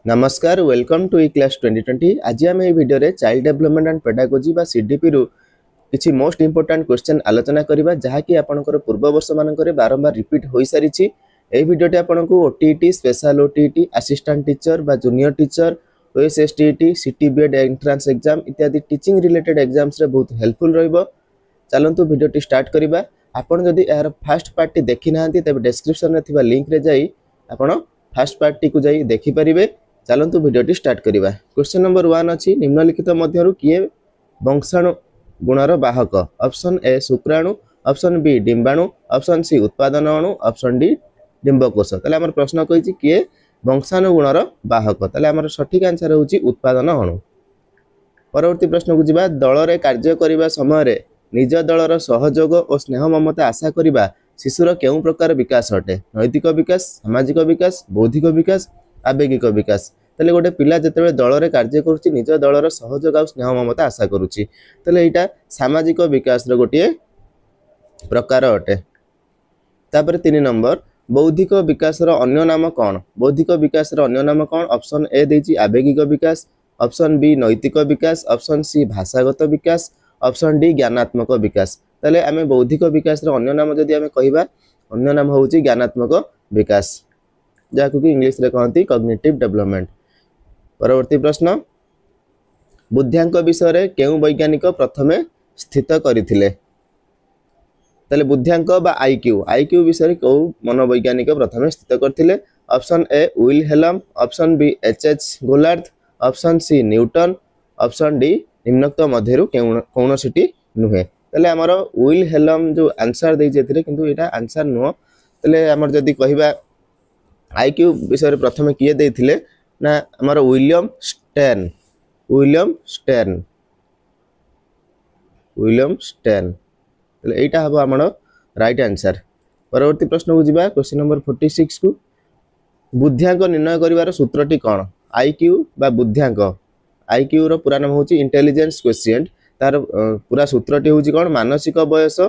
नमस्कार welcome to E class 2020। आज आम ये वीडियो रे चाइल्ड डेवलपमेंट एंड पेडागोजी बा सीडीपी रु किछि मोस्ट इंपोर्टेंट क्वेश्चन आलोचना करबा जहाँकि आपनकर पूर्व वर्ष मानकर बारंबार रिपीट होई सारिछि। एई वीडियोटी आपनको OTET special OTET assistant teacher बा junior teacher OSSTET CT BEd entrance exam इत्यादि टीचिंग रिलेटेड एग्जाम्स रे बहुत हेल्पफुल रहइबो। चलंतु वीडियोटी स्टार्ट करबा। आपण जदि यार फर्स्ट पार्ट देखि नाहंती तबे डिस्क्रिप्शन रे थिबा लिंक रे जाई आपण फर्स्ट पार्ट टी को जाई देखि परिबे। चलतु वीडियोटी स्टार्ट करवा। क्वेश्चन नंबर 1 अच्छी निम्नलिखित मध्यरु किए वंशाणु गुणर बाहक। ऑप्शन ए शुक्राणु, ऑप्शन बी डिंबाणु, ऑप्शन सी उत्पादन अणु, ऑप्शन डी डिंबकोश। ताले हमर प्रश्न कहिछि किए वंशाणु गुणर बाहक। ताले हमर सठिक आंसर होछि उत्पादन अणु। परवर्ती प्रश्न को जिबा। दल रे कार्य करिबा समय रे निज दलर सहयोग और स्नेह ममता आशा करिबा शिशुर केउ प्रकार विकास अटे? नैतिक विकास, सामाजिक विकास, बौद्धिक विकास, आवेगिक विकास। ताले गोटे पिला जेतेबेले दल रे कार्य करूछि निज दलर सहयोग आ स्नेह ममता आशा करूछि ताले एटा सामाजिक विकास रो गोटे प्रकार अटे। तापर 3 नंबर बौद्धिक विकास रो अन्य नाम कोन? बौद्धिक विकास रो अन्य नाम कोन? ऑप्शन ए देछि आवेगिक विकास, ऑप्शन बी नैतिक विकास, ऑप्शन सी भाषागत विकास, ऑप्शन डी ज्ञानात्मक विकास। ताले आमे बौद्धिक विकास रो अन्य नाम जदि आमे कहिबा अन्य नाम होछि ज्ञानात्मक विकास जाकु कि इंग्लिश रे कहंती कॉग्निटिव डेवलपमेंट। परवर्ती प्रश्न बुद्ध्यांक विषय रे केउ वैज्ञानिक प्रथमे स्थित करिथिले? तले बुद्ध्यांक बा आईक्यू विषय रे को मनोवैज्ञानिक प्रथमे स्थित करथिले? Option A Wilhelm, option B HH गोलार्ध, option C Newton, option D निम्नोक्त मध्यरु कौनसिटी नुहे। तले हमर विल्हेल्म जो आंसर देइ जेथिरे किंतु एटा आंसर नुह। तले हमर जदी कहिबा आईक्यू विषय प्रथम किए देथिले ना हमर विलियम स्टेर्न। तले एटा हबो हमर राइट आंसर। परवर्ती प्रश्न को जिबा। क्वेश्चन नंबर 46 को बुद्ध्यांक निर्णय करिवार सूत्रटी कोन? आईक्यू बा बुद्ध्यांक आईक्यू रो पूरा नाम होची इंटेलिजेंस क्वोशिएंट। तार पूरा सूत्रटी होची कोन? मानसिक बयस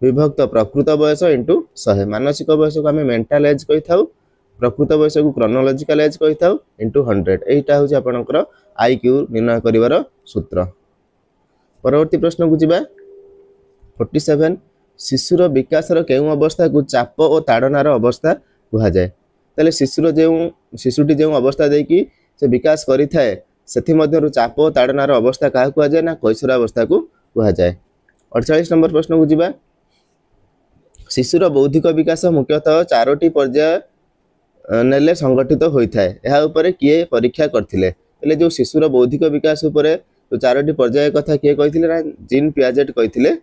विभक्त प्रकृत बयस इनटू 100। मानसिक बयस को हमें मेंटल एज कहि थाउ, प्रकृत बयस को क्रोनोलॉजिकल एज कहि थाउ इनटू 100। एटा होची आपनकर आईक्यू निर्णय करिवार सूत्र। परवर्ती प्रश्न को जिबा। 47 शिशुर विकास रो केउ अवस्था को चाप और ताड़नार अवस्था कहा जाय? तले शिशुटी जो अवस्था दे कि से विकास करि थाए सेथि मध्यरु चाप और ताड़नार अवस्था काहा कहा जाय ना कैशोर अवस्था को कहा जाय। 48 नंबर प्रश्न को जिबा। शिशुर बौद्धिक विकास मुख्यतः 4टी पर्याय नेले संगठित होइथाय। एहा ऊपर किए परीक्षा करथिले? तले जो शिशुर बौद्धिक विकास ऊपर जो 4टी पर्याय कथा किए कहिथिले ना जीन पियाजेट कहिथिले।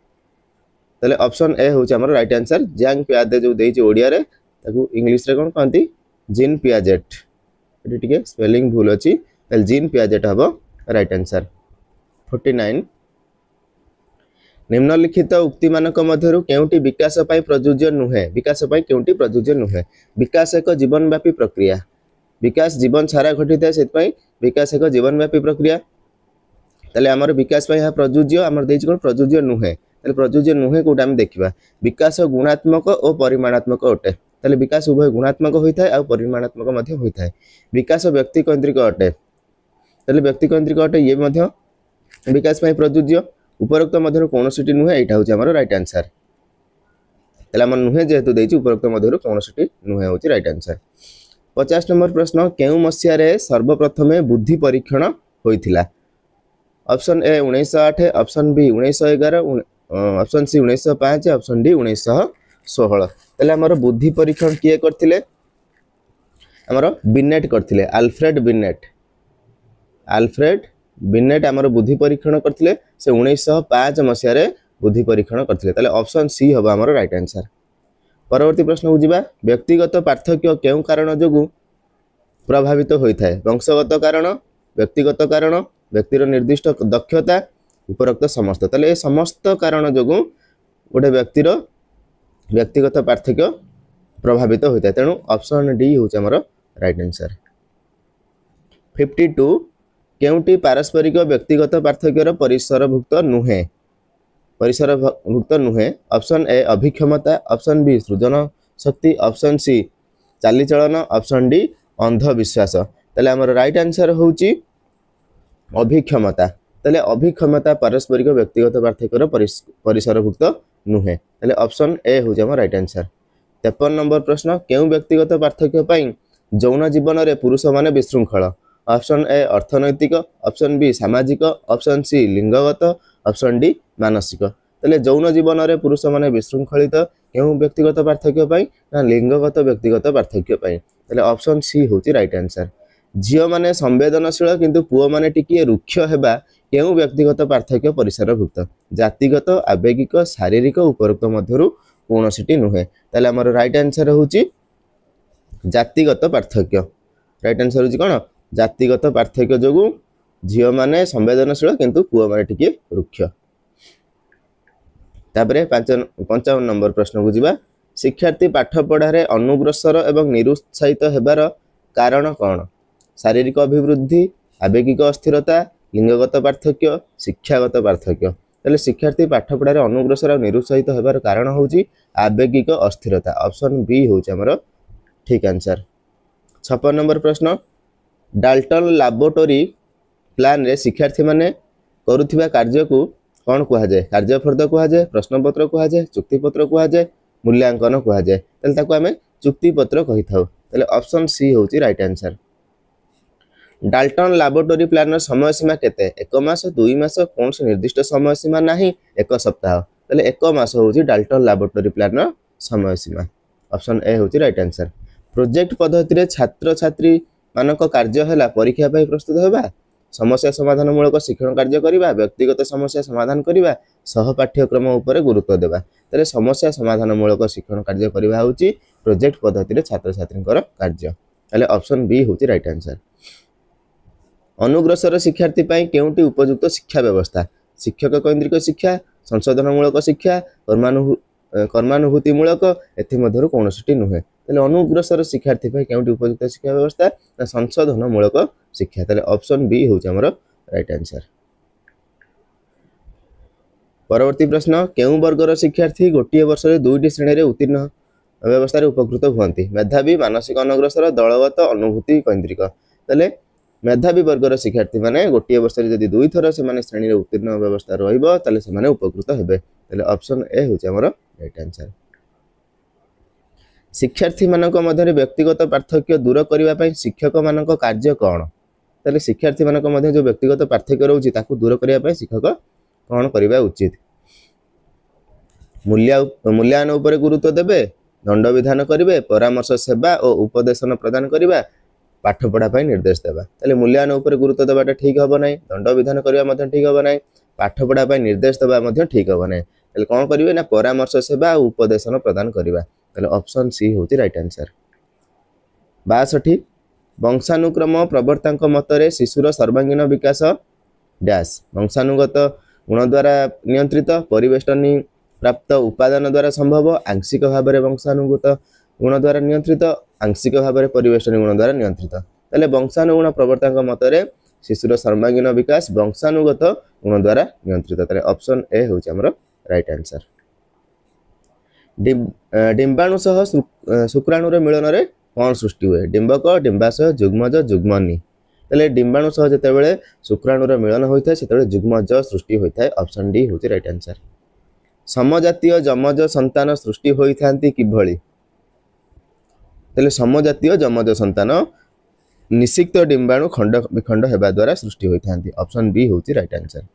तले ऑप्शन ए होची हमर राइट आंसर। जांग पियाजे जो देइछि ओडिया रे ताकू इंग्लिश रे कोन कहंती? Jean Piaget. एटी टिके स्पेलिंग भूल अछि तले जीन पियाजेट हबो राइट आंसर। 49 निम्नलिखित उक्ति मानक मध्यरु केउटी विकास पई प्रयोज्य नुहे? विकास पई केउटी प्रयोज्य नुहे? विकास एक जीवनव्यापी प्रक्रिया। विकास जीवन सारा घटिता सेत पई विकास एक जीवनव्यापी प्रक्रिया। तले हमर विकास पई हा प्रयोज्य हमर देइछि कोन? प्रयोज्य नुहे। तले प्रयोज्य नुहे कोटा हम देखिबा। विकास गुणात्मक और परिमाणात्मक अटे। तले विकास उभय गुणात्मक होइथाय आ परिमाणात्मक मध्ये होइथाय। विकास व्यक्ति केंद्रिक अटे। तले व्यक्ति केंद्रिक अटे ये मध्ये विकास पई प्रयोज्य। उपरोक्त मध्यरु कोनोसिटी नुहे एटा होची हमर राइट आंसर। तले हम नुहे जेहेतु देइछि उपरोक्त मध्यरु कोनोसिटी नुहे होची राइट आंसर। 50 नंबर प्रश्न केउ मसिया रे सर्वप्रथमे बुद्धि परीक्षण होइथिला? Option A 1908, option B 1911, option C 1905, option D 1916। तले हमर बुद्धि परीक्षण किए करथिले? हमर बिनेट करथिले। अल्फ्रेड बिनेट हमर बुद्धि परीक्षण करथिले। से 1905 मसिया रे बुद्धि परीक्षण करथिले। तले ऑप्शन सी हबो हमर राइट आंसर। परवर्ती प्रश्न को जिबा। व्यक्तिगत पार्थक्य केउ कारण जोगु प्रभावित होइथाय? वंशगत कारण, व्यक्तिगत कारण, व्यक्तिर निर्दिष्ट दक्षता, उपरोक्त समस्त। तले समस्त कारण जोगु गोटे व्यक्तिर व्यक्तिगत पार्थक्य प्रभावित होइथाय। तेनु ऑप्शन डी होछ हमर राइट आंसर। 52 केउटी पारस्परिक व्यक्तिगत पार्थक्यर परिसरभुक्त नुहे? परिसरभुक्त नुहे। ऑप्शन ए अभिक्षमता, ऑप्शन बी सृजन शक्ति, ऑप्शन सी चालीचलन, ऑप्शन डी अंधविश्वास। ताले हमर राइट आंसर होउची अभिक्षमता। ताले अभिक्षमता पारस्परिक व्यक्तिगत पार्थक्यर परिसरभुक्त नुहे। ताले ऑप्शन ए होउची हमर राइट आंसर। 53 नंबर प्रश्न केउ व्यक्तिगत पार्थक्य पई यौन जीवन रे पुरुष माने विशृंखल। ऑप्शन ए अर्थनैतिक, ऑप्शन बी सामाजिक, ऑप्शन सी लिंगगत, ऑप्शन डी मानसिक। ताले यौन जीवन रे पुरुष माने विशृंखलित केउ व्यक्तिगत पार्थक्य पई ना लिंगगत व्यक्तिगत पार्थक्य पई। ताले ऑप्शन सी होउची राइट आंसर। झियो माने संवेदनशील किंतु पुओ माने टिकिए रुक्ष हेबा केउ व्यक्तिगत पार्थक्य परिसरभुक्त। जातिगत, आवेगिक, शारीरिक उपरोक्त मध्यरु कोनोसिटी नुहे। ताले हमर राइट आंसर होउची जातिगत पार्थक्य। राइट आंसर होउची कोन जातिगत पार्थक्य जोगु झियो माने संवेदनशील किंतु पुओ माने टिकिए रुक्ष। तापरे 55 नंबर प्रश्न को जिबा शिक्षार्थी पाठ पढ़ारे अनुग्रसर एवं निरुत्साहित हेबार कारण कौन। शारीरिक अभिवृद्धि, आवेगिक अस्थिरता, लिंगगत पार्थक्य, शिक्षागत पार्थक्य। ताले शिक्षार्थी पाठ पढ़ारे अनुग्रसर और निरुत्साहित हेबार कारण होउची आवेगिक अस्थिरता। ऑप्शन बी होउची हमर ठीक आंसर। 56 नंबर प्रश्न डाल्टन लैबोरेटरी प्लान रे शिक्षार्थी माने करुथिबा कार्य को कौन कहा जाए। कार्यफर्द कहा जाए, प्रश्नपत्र कहा जाए, चुक्तिपत्र कहा जाए, मूल्यांकन कहा जाए। ताले ताको हमें चुक्तिपत्र कहि थाउ। ताले ऑप्शन सी होउची right answer. Dalton laboratory plan समय सीमा केते 1 मास, 2 मास, कौन से निर्दिष्ट समय सीमा नहीं, 1 सप्ताह। ताले 1 मास होउची डाल्टन लैबोरेटरी प्लान समय सीमा। ऑप्शन ए होउची राइट आंसर। प्रोजेक्ट पद्धति रे छात्र छात्री मानक कार्य हैला परीक्षा पई प्रस्तुत हेबा, समस्या समाधान मूलक शिक्षण कार्य करिबा, व्यक्तिगत समस्या समाधान करिबा, सह पाठ्यक्रम उपरे गुरुत्व देबा। ताले समस्या समाधान मूलक शिक्षण कार्य करिबा होउची प्रोजेक्ट पद्धति रे छात्र छात्रींकर कार्य। ताले ऑप्शन बी होउची राइट आंसर। अनुग्रसर शिक्षार्थी पई केउटी उपयुक्त शिक्षा व्यवस्था। शिक्षक केंद्रिक शिक्षा, संशोधन मूलक शिक्षा, कर्मानुभूति मूलक एथि मध्यरु कोनोसिटी नुहे। ताले अनुग्रसर शिक्षार्थी पई केउटी उपयुक्त शिक्षा व्यवस्था ना संशोधन मूलक शिक्षा। ताले ऑप्शन बी होउची हमर राइट आंसर। परवर्ती प्रश्न केउ वर्गर शिक्षार्थी गोटिए वर्ष रे 2टी श्रेणी रे उत्तीर्ण व्यवस्था रे उपकृत हुअंती। मेधावी, मानसिक अनग्रसर, दलगत, अनुभूति केंद्रिक। ताले मेधावी वर्गर शिक्षार्थी माने गोटिए वर्ष रे जदी 2 थर से माने श्रेणी रे उत्तीर्ण व्यवस्था रहइबो ताले से माने उपकृत हेबे। ताले ऑप्शन ए होउची हमर राइट आंसर। शिक्षार्थी मानक मध्य व्यक्तिगत पार्थक्य दूर करबा पई शिक्षक मानक कार्य कौन। ताले शिक्षार्थी मानक मध्य जो व्यक्तिगत पार्थक्य रहउची ताकू दूर करबा पई शिक्षक कौन करबा उचित। मूल्यांकन उपरे गुरुत्व देबे, दंड विधान करिवे, परामर्श सेवा और उपदेशन प्रदान करिवा, पाठ पढ़ा पई निर्देश देबा। ताले मूल्यांकन उपरे गुरुत्व देबाटा ठीक हबो नै, दंड विधान करबा मध्य ठीक हबो नै, पाठ पढ़ा पई निर्देश देबा मध्य ठीक हबो नै। ताले कोन करिवे ना परामर्श सेवा और उपदेशन प्रदान करिवा। ताले ऑप्शन सी होउची राइट आंसर। 62 वंशानुक्रम प्रवर्तक मतरे शिशुर सर्वांगीण विकास डैश। वंशानुगत गुण द्वारा नियंत्रित, परिवेष्टनी प्राप्त उपादान द्वारा संभव, आंशिक भाव में वंशानुगत गुण द्वारा नियंत्रित, आंशिक भाव में परिवेष्टनी गुण द्वारा नियंत्रित। ताले वंशानुगुण प्रवर्तक मतरे शिशुर सर्वांगीण विकास वंशानुगत गुण द्वारा नियंत्रित। ताले ऑप्शन ए होउची हमर राइट आंसर। डिंबाणु सह शुक्राणुर मिलन रे कौन सृष्टि हुए। डिंबक, डिंबाशय, जुग्मज, जुग्मनी। ताले डिंबाणु सह जते बेले शुक्राणुर मिलन होइथाय सेते जुग्मज सृष्टि होइथाय। ऑप्शन डी होउची राइट आंसर। समजातीय जमज संतान सृष्टि होइथांती किभଳି। ताले समजातीय जमज संतान निषिक्त डिंबाणु खंड विखंड हेबा द्वारा सृष्टि होइथांती। ऑप्शन बी होउची राइट आंसर।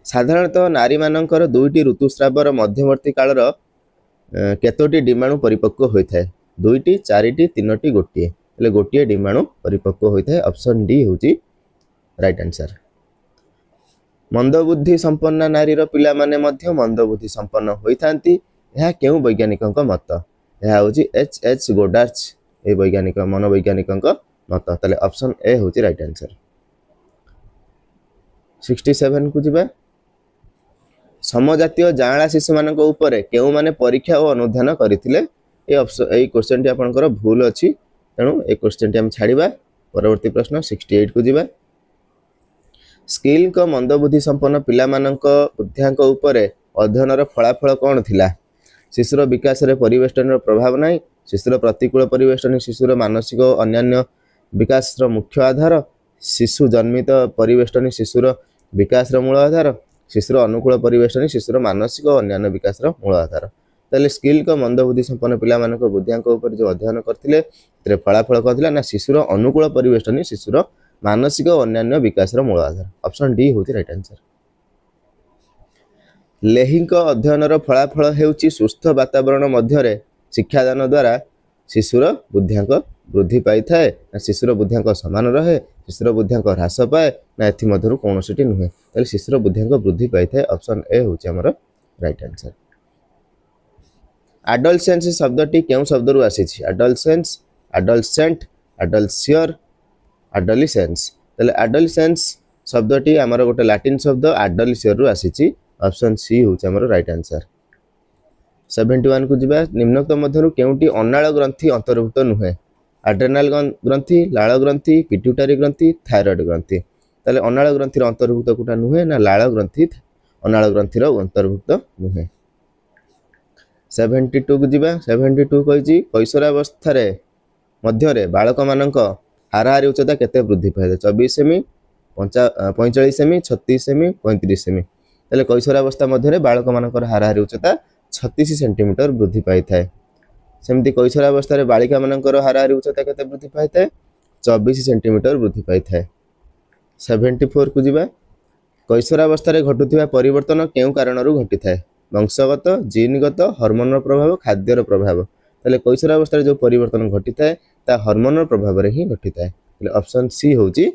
साधारणतः नारी मानकर 2टी ऋतुस्रावर मध्यवर्ती कालर केतोटी डिंबाणु परिपक्व होइथाय। 2टी, 4टी, 3टी, गोटिए। ताले गोटिए डिंबाणु परिपक्व होइथाय। ऑप्शन डी होउची राइट आंसर। मंदबुद्धि संपन्न नारीर पिला माने मध्य मंदबुद्धि संपन्न होइथांती। यह केउ वैज्ञानिकक मत। यह होउची एच गोडार्च ए वैज्ञानिक मनोवैज्ञानिकक मत। ताले ऑप्शन ए होउची राइट आंसर। 67 को जिबा समजातीय जांला शिशु मानक ऊपर केउ माने परीक्षा और अनुधान करथिले। ए क्वेश्चन टी आपनकर भूल अछि, तेणु ए क्वेश्चन टी हम छाड़िबा। परवर्ती प्रश्न 68 को जिबा स्किल को मंदबुद्धि संपन्न पिला मानक बुद्धियांक ऊपर अध्ययनर फलाफल कौन थिला। शिशुर विकास रे परिवेष्टन प्रभाव नाही, शिशुर प्रतिकूल परिवेष्टनी शिशुर मानसिक और अन्यान्य विकास मुख्य आधार, शिशु जन्मित परिवेष्टनी शिशुर विकास मूल आधार, शिशुर अनुकूल परिवेष्टनी शिशुर मानसिक और अन्यान्य विकास मूल आधार। ताले स्किल को मंदबुद्धि संपन्न पिला मानक बुद्धियांक ऊपर जो अध्ययन करथिले ते फलाफल कहथिला ना शिशुर अनुकूल परिवेष्टनी शिशुर मानसिक और अन्यान्य विकास मूल आधार। ऑप्शन डी होती राइट आंसर। लेहिंक अध्ययनर फलाफल हेउची सुस्थ वातावरण मध्य शिक्षादान द्वारा शिशुर बुद्धियांक वृद्धि पाई थाए ना शिशुर बुद्धियांक समान रहे, शिशुर बुद्धियांक ह्रास पाए ना एथि मध्यरु कोनोसीटी नुहे। ताले शिशुर बुद्धियांक वृद्धि पाई थाए। ऑप्शन ए होची हमर राइट आंसर। एडोलसेंस शब्दटी केउ शब्दरु आसीछि? एडोलसेंस, एडोलसेंट, एडोलसियर, एडोलिसेंस। ताले एडोलसेंस शब्दटी हमर गोटे लैटिन शब्द एडोलिसियर रु आसीछि। ऑप्शन सी होची हमर राइट आंसर। 71 को जिबा निम्नोक्त मध्यरु केउटी अनाल ग्रंथि अंतर्भुक्त नुहे? एड्रेनाल ग्रंथि, लाल ग्रंथि, पिट्यूटरी ग्रंथि, थायराइड ग्रंथि। ताले अनाल ग्रंथिर अंतर्भुक्त कोटा नुहे ना लाल ग्रंथि अनाल ग्रंथिर अंतर्भुक्त नुहे? 72 को जिबा 72 कहिछि कैशोरावस्था रे मध्य रे बालक मानक हाराहारी उच्चता केते वृद्धि पाए? 24 सेमी, 45 सेमी, 36 सेमी, 35 सेमी। ताले कैशोरावस्था मध्य रे बालक मानकर हाराहारी उच्चता 36 सेंटीमीटर वृद्धि पाई थाए। सेमती कैशोरावस्था रे बालिका मानकर हाराहारी उच्चता केते वृद्धि पाई थाए? 24 सेंटीमीटर वृद्धि पाई थाए। 74 को जिबा कैशोरावस्था रे घटुथिबा परिवर्तन केउ कारणरू घटी थाए? वंशगत, जीनगत, हार्मोनल प्रभाव, खाद्यर प्रभाव। ताले कैशोरावस्था रे जो परिवर्तन घटी थाए ता हार्मोनल प्रभाव रे ही घटी थाए। ताले ऑप्शन सी होची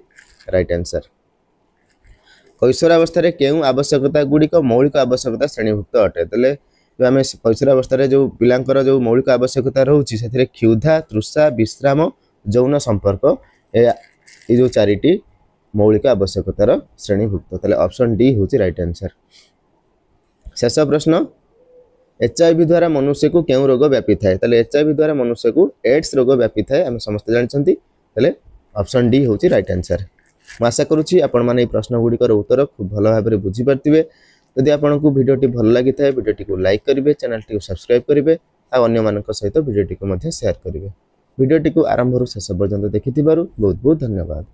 राइट आंसर। कैशोरावस्था रे केउ आवश्यकता गुडी को मौलिक आवश्यकता श्रेणीभुक्त अटे? ताले जो आम कैशोरावस्था जो पिलांकर जो मौलिक आवश्यकता रोचे से क्षुधा, तृषा, विश्राम, यौन संपर्क ये जो चारिटी मौलिक आवश्यकतार श्रेणीभुक्त। ताले ऑप्शन डी होची राइट आंसर। शेष प्रश्न एचआईवी द्वारा मनुष्य को केउ रोग व्यापी थाए? ताले एचआईवी द्वारा मनुष्य को एड्स रोग व्यापी थाए आम समस्त जानछंती। ताले ऑप्शन डी होची राइट आंसर। मैं आशा करुच्ची आपण माने प्रश्न गुड़िकर उत्तर खूब भल भाव में बुझी पार्थिबे। यदि आपको वीडियोटी भल लगी था वीडियोटी को लाइक करेंगे, चैनल टी सब्सक्राइब करेंगे और अन्य मानक सहित वीडियोटी को शेयर करेंगे। वीडियोटी को आरंभ शेष पर्यंत देखि बहुत बहुत धन्यवाद।